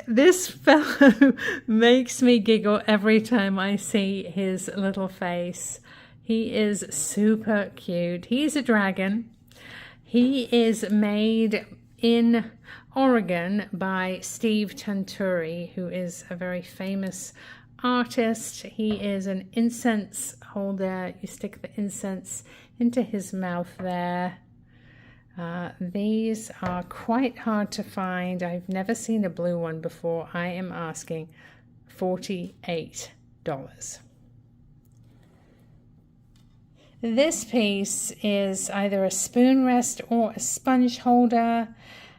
This fellow makes me giggle every time I see his little face. He is super cute. He's a dragon. He is made in Oregon by Steve Tanturi, who is a very famous artist. He is an incense holder. You stick the incense into his mouth there. These are quite hard to find. I've never seen a blue one before. I am asking $48. This piece is either a spoon rest or a sponge holder,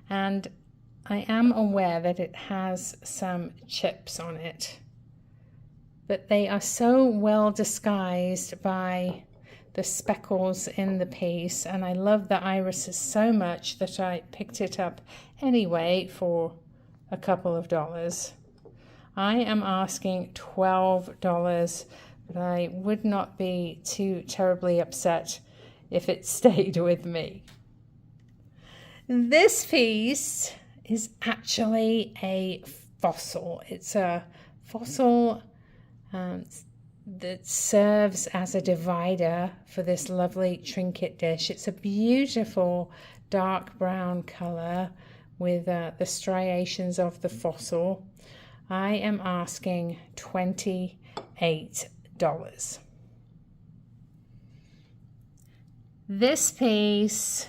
and I am aware that it has some chips on it, but they are so well disguised by the speckles in the piece, and I love the irises so much that I picked it up anyway for a couple of dollars. I am asking $12, but I would not be too terribly upset if it stayed with me. This piece is actually a fossil. It's a fossil that serves as a divider for this lovely trinket dish. It's a beautiful dark brown color with the striations of the fossil. I am asking $28. This piece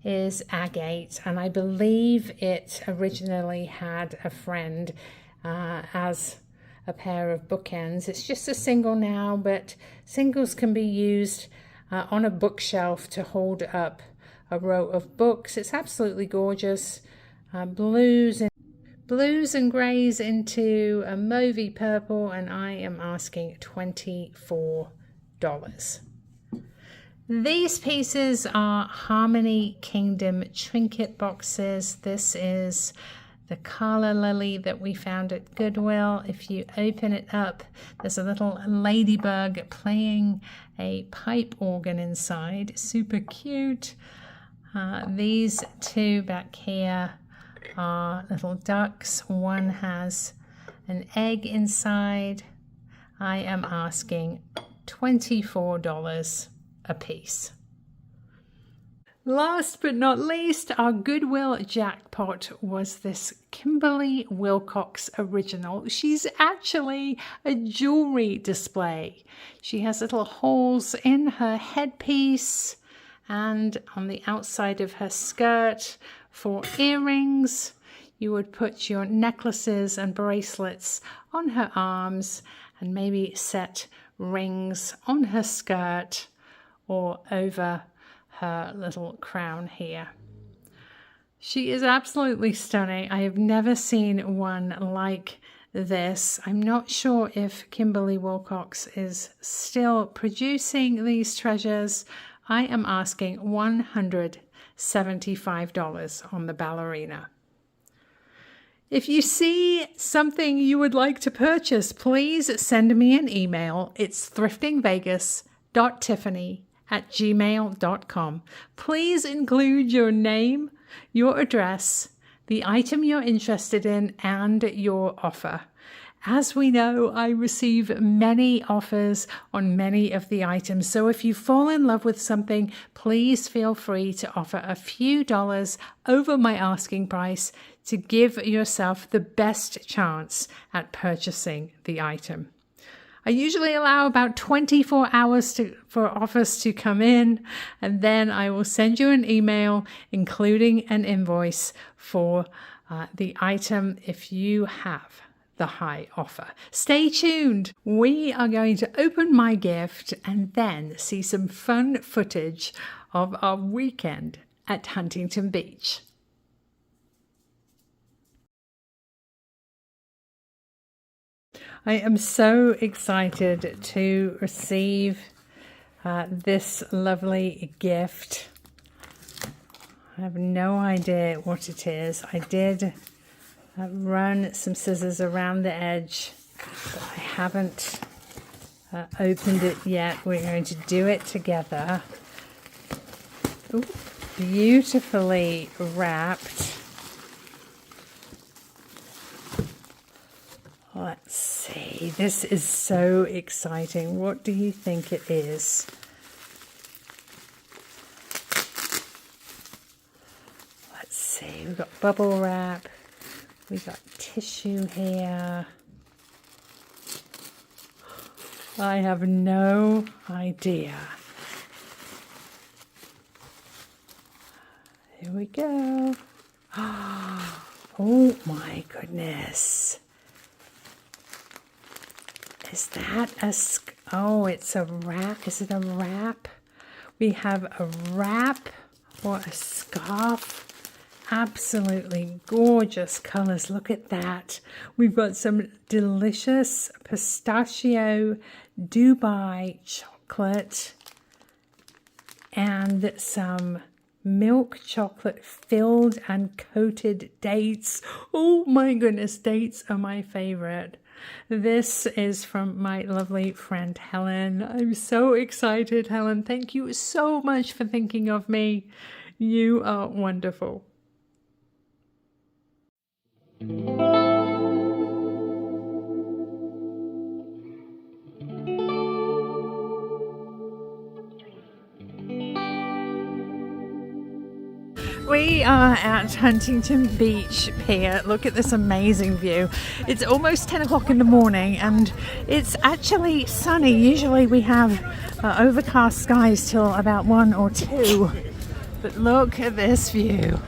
is agate, and I believe it originally had a friend as a pair of bookends. It's just a single now, but singles can be used on a bookshelf to hold up a row of books. It's absolutely gorgeous. Blues and grays into a mauvey purple, and I am asking $24. These pieces are Harmony Kingdom trinket boxes. This is the Carla Lily that we found at Goodwill. If you open it up, there's a little ladybug playing a pipe organ inside. Super cute. These two back here are little ducks. One has an egg inside. I am asking $24 a piece. Last but not least, our Goodwill jackpot was this Kimberly Wilcox original. She's actually a jewelry display. She has little holes in her headpiece and on the outside of her skirt for earrings. You would put your necklaces and bracelets on her arms and maybe set rings on her skirt or over her little crown here. She is absolutely stunning. I have never seen one like this. I'm not sure if Kimberly Wilcox is still producing these treasures. I am asking $175 on the ballerina. If you see something you would like to purchase, please send me an email. It's thriftingvegas.tiffany goodwilljackkpot@gmail.com. Please include your name, your address, the item you're interested in, and your offer. As we know, I receive many offers on many of the items, so if you fall in love with something, please feel free to offer a few dollars over my asking price to give yourself the best chance at purchasing the item. I usually allow about 24 hours for offers to come in, and then I will send you an email including an invoice for the item if you have the high offer. Stay tuned. We are going to open my gift and then see some fun footage of our weekend at Huntington Beach. I am so excited to receive this lovely gift. I have no idea what it is. I did run some scissors around the edge, but I haven't opened it yet. We're going to do it together. Ooh, beautifully wrapped. Let's see. This is so exciting. What do you think it is? Let's see. We've got bubble wrap. We've got tissue here. I have no idea. Here we go. Oh my goodness. Is that oh, it's a wrap. Is it a wrap? We have a wrap or a scarf. Absolutely gorgeous colors. Look at that. We've got some delicious pistachio Dubai chocolate and some milk chocolate filled and coated dates. Oh my goodness, dates are my favorite. This is from my lovely friend Helen. I'm so excited, Helen. Thank you so much for thinking of me. You are wonderful. We are at Huntington Beach Pier. Look at this amazing view. It's almost 10 o'clock in the morning and it's actually sunny. Usually we have overcast skies till about 1 or 2. But look at this view.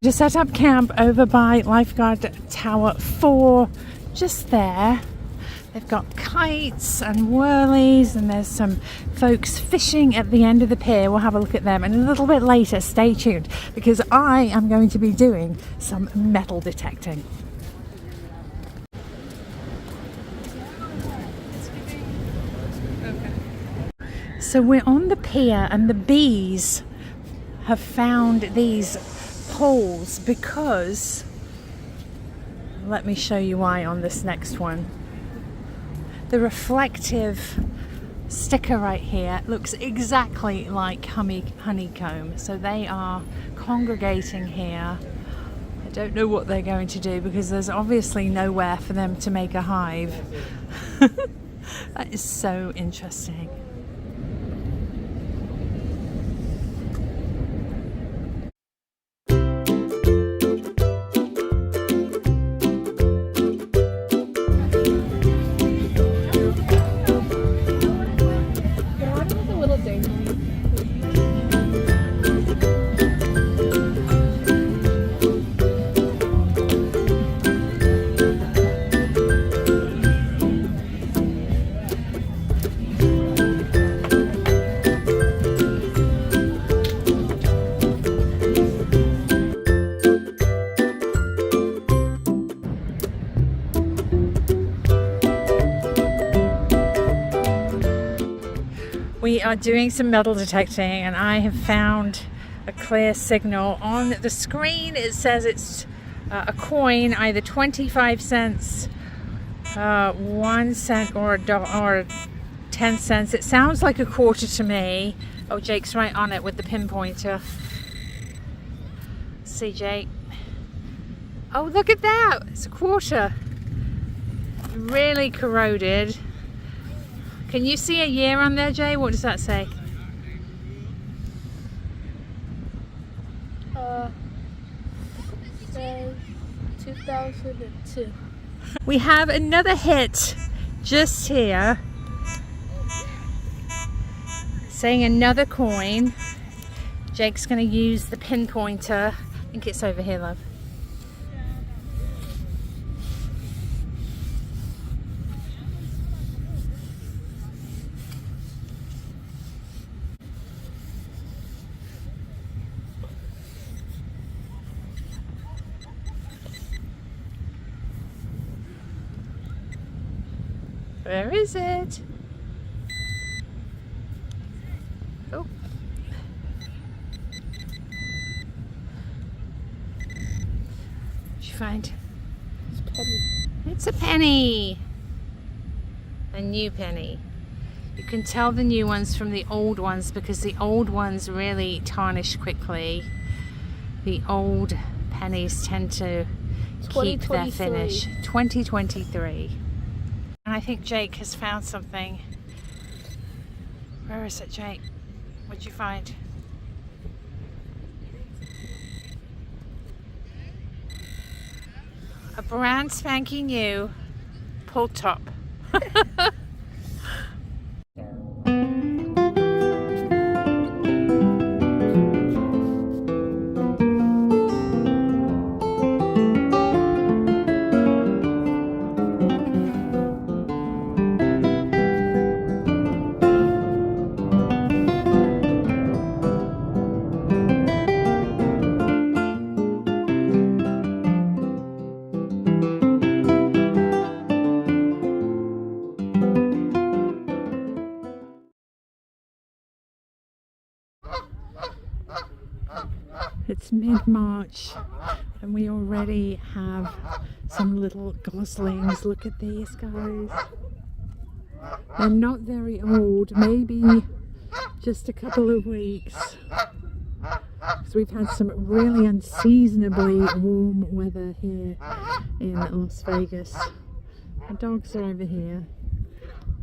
Just set up camp over by Lifeguard Tower 4, just there. They've got kites and whirlies, and there's some folks fishing at the end of the pier. We'll have a look at them, and a little bit later, stay tuned, because I am going to be doing some metal detecting. So we're on the pier, and the bees have found these poles because, let me show you why on this next one. The reflective sticker right here looks exactly like honeycomb, so they are congregating here. I don't know what they're going to do because there's obviously nowhere for them to make a hive. That is so interesting. We are doing some metal detecting and I have found a clear signal. On the screen it says it's a coin, either 25 cents, 1 cent, or or 10 cents. It sounds like a quarter to me. Oh, Jake's right on it with the pinpointer. See, Jake. Oh, look at that. It's a quarter. Really corroded. Can you see a year on there, Jay? What does that say? Says 2002. We have another hit just here. Saying another coin. Jake's going to use the pinpointer. I think it's over here, love. Where is it? Oh. What'd you find? It's a penny. It's a penny. A new penny. You can tell the new ones from the old ones because the old ones really tarnish quickly. The old pennies tend to keep their finish. 2023. And I think Jake has found something. Where is it, Jake? What'd you find? A brand spanking new pull top. It's mid-March and we already have some little goslings. Look at these guys. They're not very old, maybe just a couple of weeks. So we've had some really unseasonably warm weather here in Las Vegas. The dogs are over here.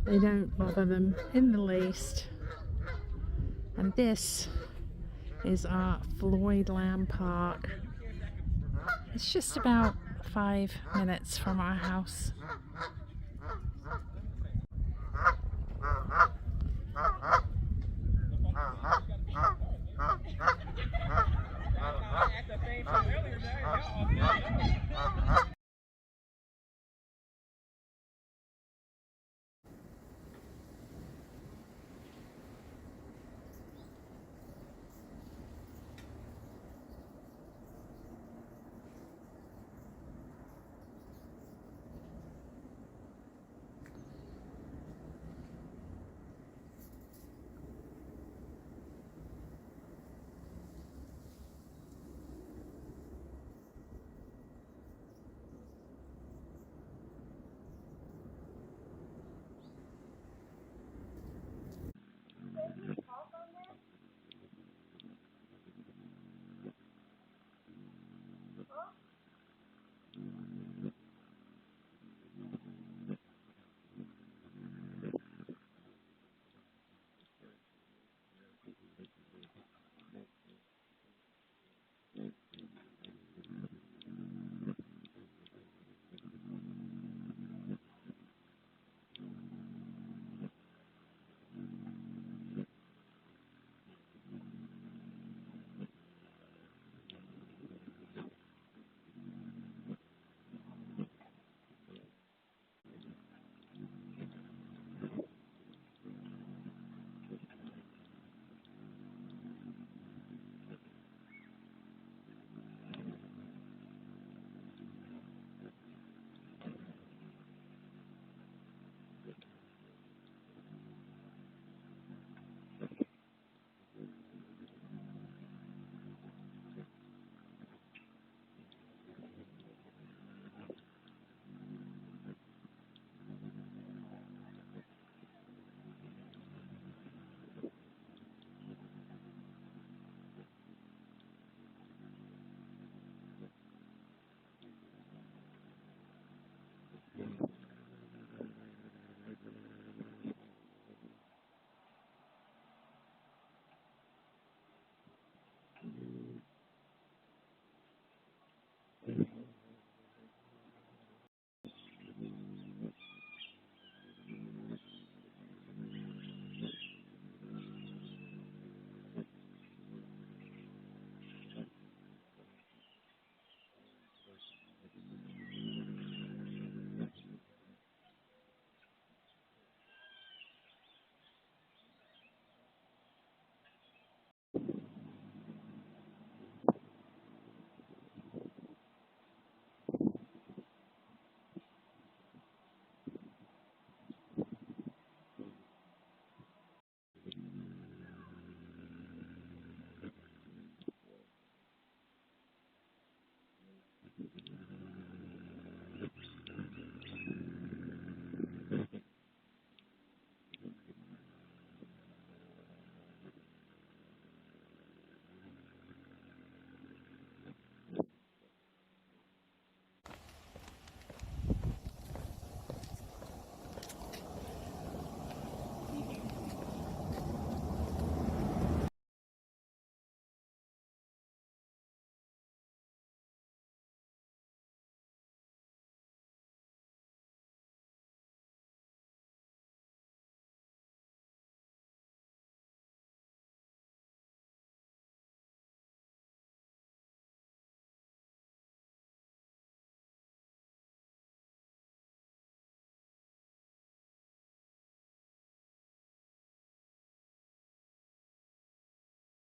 They don't bother them in the least. And this is our Floyd Lamb Park. It's just about 5 minutes from our house.